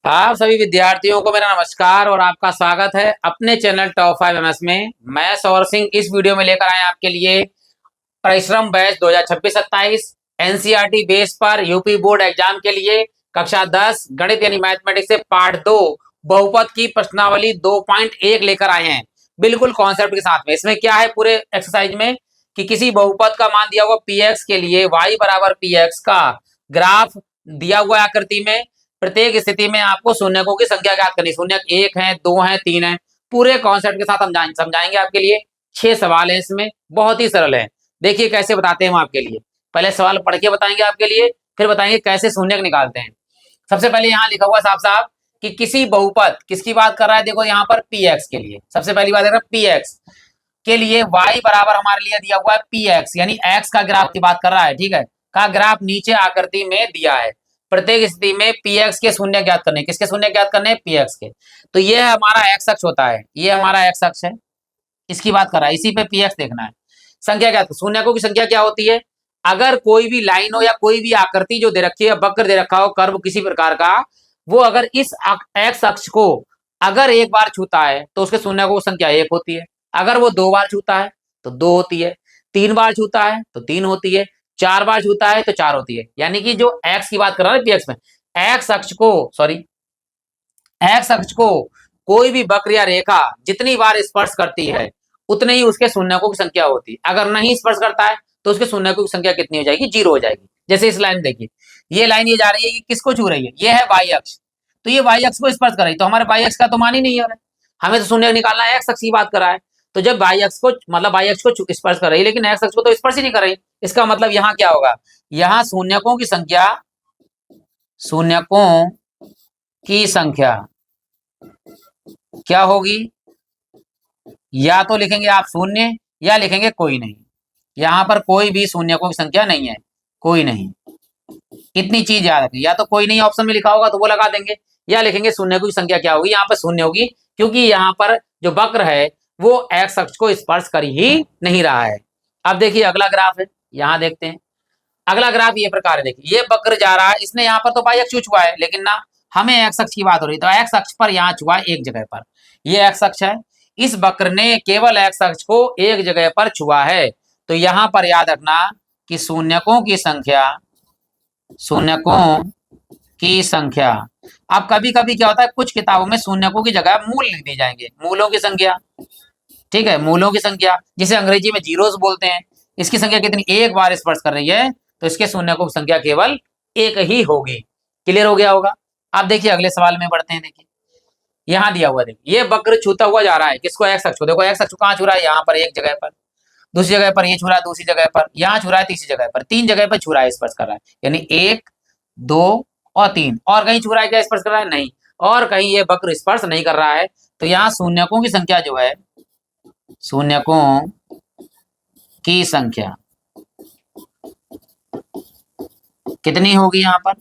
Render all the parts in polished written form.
आप सभी विद्यार्थियों को मेरा नमस्कार और आपका स्वागत है अपने चैनल टॉप 5 एमएस में। मैं सौर सिंह इस वीडियो में लेकर आए आपके लिए परिश्रम बैच 2026-27 एनसीईआरटी बेस पर यूपी बोर्ड एग्जाम के लिए कक्षा 10 गणित यानी मैथमेटिक्स से पार्ट 2 बहुपद की प्रश्नावली 2.1 लेकर आए हैं, बिल्कुल कॉन्सेप्ट के साथ में। इसमें क्या है पूरे एक्सरसाइज में कि किसी बहुपद का मान दिया हुआ px के लिए y बराबर px का ग्राफ दिया हुआ आकृति में प्रत्येक स्थिति में आपको शून्यकों की संख्या ज्ञात करनी। शून्यक 1 है, 2 है, 3 है। पूरे कॉन्सेप्ट के साथ हम समझाएंगे आपके लिए। 6 सवाल है इसमें, बहुत ही सरल है। देखिए कैसे बताते हैं हम आपके लिए। पहले सवाल पढ़ के बताएंगे आपके लिए, फिर बताएंगे कैसे शून्यक निकालते हैं। सबसे पहले यहाँ लिखा हुआ साफ साफ कि किसी बहुपद, किसकी बात कर रहा है, देखो यहाँ पर px के लिए सबसे पहली बात है px के लिए y बराबर हमारे लिए दिया हुआ है px यानी x का ग्राफ की बात कर रहा है, ठीक है, का ग्राफ नीचे आकृति में दिया है। प्रत्येक स्थिति में px के शून्य ज्ञात करने, किसके शून्य ज्ञात करने, px के। तो ये हमारा x अक्ष होता है, ये हमारा x अक्ष है, इसकी बात कर रहा है, इसी पे px देखना है। संख्या क्या, शून्यकों की संख्या क्या होती है, अगर कोई भी लाइन हो या कोई भी आकृति जो दे रखी है, वक्र दे रखा हो, कर्व किसी प्रकार का, वो अगर इस एक्स अक्ष को अगर एक बार छूता है तो उसके शून्यकों की संख्या 1 होती है। अगर वो 2 बार छूता है तो 2 होती है, 3 बार छूता है तो 3 होती है, 4 बार छूता है तो 4 होती है। यानी कि जो एक्स की बात कर रहा है px में, एक्स अक्ष को सॉरी एक्स अक्ष को कोई भी वक्र या रेखा जितनी बार स्पर्श करती है उतने ही उसके शून्यकों की संख्या होती है। अगर नहीं स्पर्श करता है तो उसके शून्यकों की संख्या कितनी हो जाएगी, 0 हो जाएगी। जैसे इस लाइन देखिए, ये लाइन ये जा रही है, ये किसको छू रही है, ये है वाई अक्ष। तो ये वाई अक्ष को स्पर्श कर रही है, तो हमारे वाई अक्ष का तो मान ही नहीं हो रहा है, हमें तो शून्य निकालना है, एक्स अक्ष की बात कर रहा है। तो जब वाई अक्ष को मतलब वाई अक्ष को स्पर्श कर रही है लेकिन एक्स अक्ष को तो स्पर्श ही नहीं कर रही, इसका मतलब यहाँ क्या होगा, यहाँ शून्यकों की संख्या, शून्यकों की संख्या क्या होगी, या तो लिखेंगे आप शून्य या लिखेंगे कोई नहीं। यहाँ पर कोई भी शून्यकों की संख्या नहीं है, कोई नहीं। इतनी चीज याद रखें, या तो कोई नहीं ऑप्शन में लिखा होगा तो वो लगा देंगे, या लिखेंगे शून्यकों की संख्या क्या होगी, यहाँ पर शून्य होगी, क्योंकि यहाँ पर जो वक्र है वो एक्स अक्ष को स्पर्श कर ही नहीं रहा है। अब देखिए अगला ग्राफ है, यहाँ देखते हैं। अगला ग्राफ ये प्रकार है, देखिए ये वक्र जा रहा है, इसने यहाँ पर तो वाई अक्ष छुआ है, लेकिन ना हमें एक्स अक्ष की बात हो रही है, तो एक्स अक्ष पर यहाँ छुआ एक जगह पर, ये एक्स अक्ष है, इस वक्र ने केवल एक्स अक्ष को एक जगह पर छुआ है। तो यहाँ पर याद रखना कि शून्यकों की संख्या, शून्यकों की संख्या, अब कभी कभी क्या होता है कुछ किताबों में शून्यकों की जगह मूल लिख दी जाएंगे, मूलों की संख्या, ठीक है, मूलों की संख्या, जिसे अंग्रेजी में जीरोस बोलते हैं। इसकी संख्या कितनी, एक बार स्पर्श कर रही है, तो इसके शून्यकों की संख्या केवल एक ही होगी। क्लियर हो गया होगा। अब देखिए अगले सवाल में बढ़ते हैं। देखिए यहाँ दिया हुआ, देखिए ये वक्र छूता हुआ जा रहा है, किसको, एक्स अक्ष को। देखो एक्स अक्ष कहाँ छू रहा है, यहाँ पर एक जगह पर, दूसरी जगह पर ये छू रहा है, दूसरी जगह पर यहाँ छू रहा है, तीसरी जगह पर, 3 जगह पर छू रहा है, स्पर्श कर रहा है। यानी 1, 2 और 3, और कहीं छू रहा है क्या, स्पर्श कर रहा है, नहीं, और कहीं ये वक्र स्पर्श नहीं कर रहा है। तो यहाँ शून्यकों की संख्या जो है, शून्यकों की संख्या कितनी होगी यहाँ पर,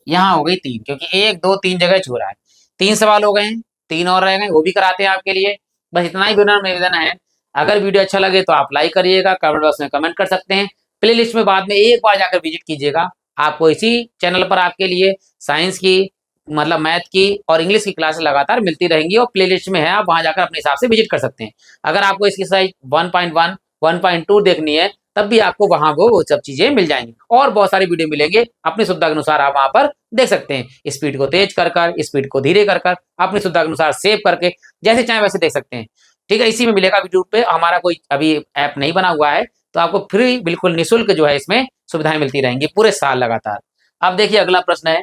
यहाँ हो गई 3, क्योंकि 1, 2, 3 जगह छू रहा है। 3 सवाल हो गए हैं, 3 और रह गए, वो भी कराते हैं आपके लिए। बस इतना ही विनम्र निवेदन है। अगर वीडियो अच्छा लगे तो आप लाइक करिएगा, कमेंट बॉक्स में कमेंट कर सकते हैं, प्ले लिस्ट में बाद में एक बार जाकर विजिट कीजिएगा। आपको इसी चैनल पर आपके लिए साइंस की, मतलब मैथ की और इंग्लिश की क्लासेस लगातार मिलती रहेंगी, और प्ले लिस्ट में है, आप वहां जाकर अपने हिसाब से विजिट कर सकते हैं। अगर आपको इसकी साइज 1.1, 1.2 देखनी है तब भी आपको वहां वो सब चीजें मिल जाएंगी, और बहुत सारी वीडियो मिलेंगे, अपनी सुविधा के अनुसार आप वहां पर देख सकते हैं। स्पीड को तेज कर कर, स्पीड को धीरे कर कर, अपनी सुविधा के अनुसार सेव करके जैसे चाहे वैसे देख सकते हैं। ठीक है, इसी में मिलेगा यूट्यूब पे, हमारा कोई अभी ऐप नहीं बना हुआ है, तो आपको फ्री बिल्कुल निःशुल्क जो है इसमें सुविधाएं मिलती रहेंगी पूरे साल लगातार। अब देखिए अगला प्रश्न है,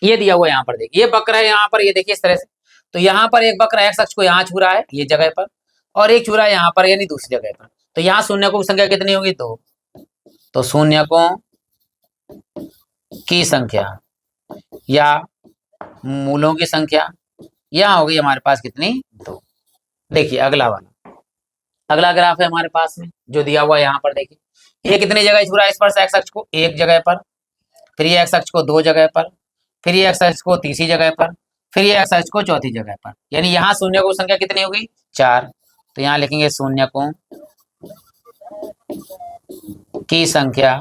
ये दिया हुआ है यहाँ पर, देखिए ये वक्र है यहाँ पर, ये देखिए इस तरह से। तो यहाँ पर एक वक्र एक्स अक्ष को यहाँ छू रहा है ये जगह पर, और एक छू रहा है यहाँ पर यानी दूसरी जगह पर। तो यहाँ शून्यकों की संख्या कितनी होगी, 2। तो शून्यकों की संख्या या मूलों की संख्या यहाँ हो गई हमारे पास कितनी, 2। देखिए अगला वाला, अगला ग्राफ है हमारे पास में जो दिया हुआ है यहाँ पर। देखिए ये कितनी जगह छू रहा है स्पर्श, एक्स अक्ष को एक जगह पर, फिर ये एक्स अक्ष को 2 जगह पर, फिर ये एक्स अक्ष को तीसरी जगह पर, फिर ये एक्स अक्ष को चौथी जगह पर। यानी यहाँ शून्यकों की संख्या कितनी होगी, 4। तो यहाँ लिखेंगे शून्यकों की संख्या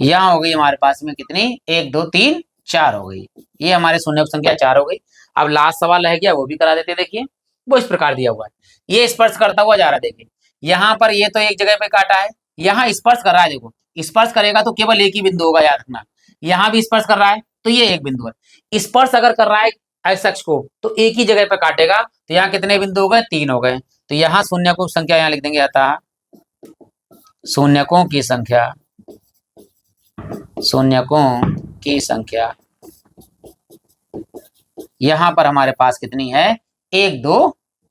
यहाँ हो गई हमारे पास में कितनी, 1 2 3 4 हो गई। ये हमारे शून्य की संख्या 4 हो गई। अब लास्ट सवाल रह गया, वो भी करा देते। देखिए वो इस प्रकार दिया हुआ है, ये स्पर्श करता हुआ जा रहा है। देखिए यहाँ पर ये तो एक जगह पे काटा है, यहाँ स्पर्श कर रहा है। देखो स्पर्श करेगा तो केवल एक ही बिंदु होगा, याद रखना। यहाँ भी स्पर्श कर रहा है तो ये एक बिंदु है। स्पर्श अगर कर रहा है एक्स अक्ष को तो एक ही जगह पे काटेगा, तो यहाँ कितने बिंदु हो गए, 3 हो गए। तो यहाँ शून्यकों की संख्या यहाँ लिख देंगे, अतः शून्यकों की संख्या, शून्यकों की संख्या यहाँ पर हमारे पास कितनी है, 1 2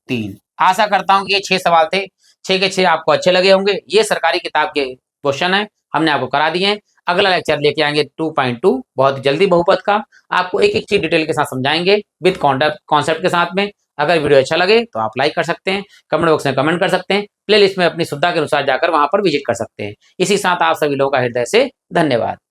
3। आशा करता हूं कि ये 6 सवाल थे, 6 के 6 आपको अच्छे लगे होंगे। ये सरकारी किताब के क्वेश्चन है, हमने आपको करा दिए हैं। अगला लेक्चर लेके आएंगे 2.2 बहुत जल्दी बहुपद का, आपको एक एक चीज डिटेल के साथ समझाएंगे विद कॉन्सेप्ट के साथ में। अगर वीडियो अच्छा लगे तो आप लाइक कर सकते हैं, कमेंट बॉक्स में कमेंट कर सकते हैं, प्लेलिस्ट में अपनी सुविधा के अनुसार जाकर वहां पर विजिट कर सकते हैं। इसी साथ आप सभी लोगों का हृदय से धन्यवाद।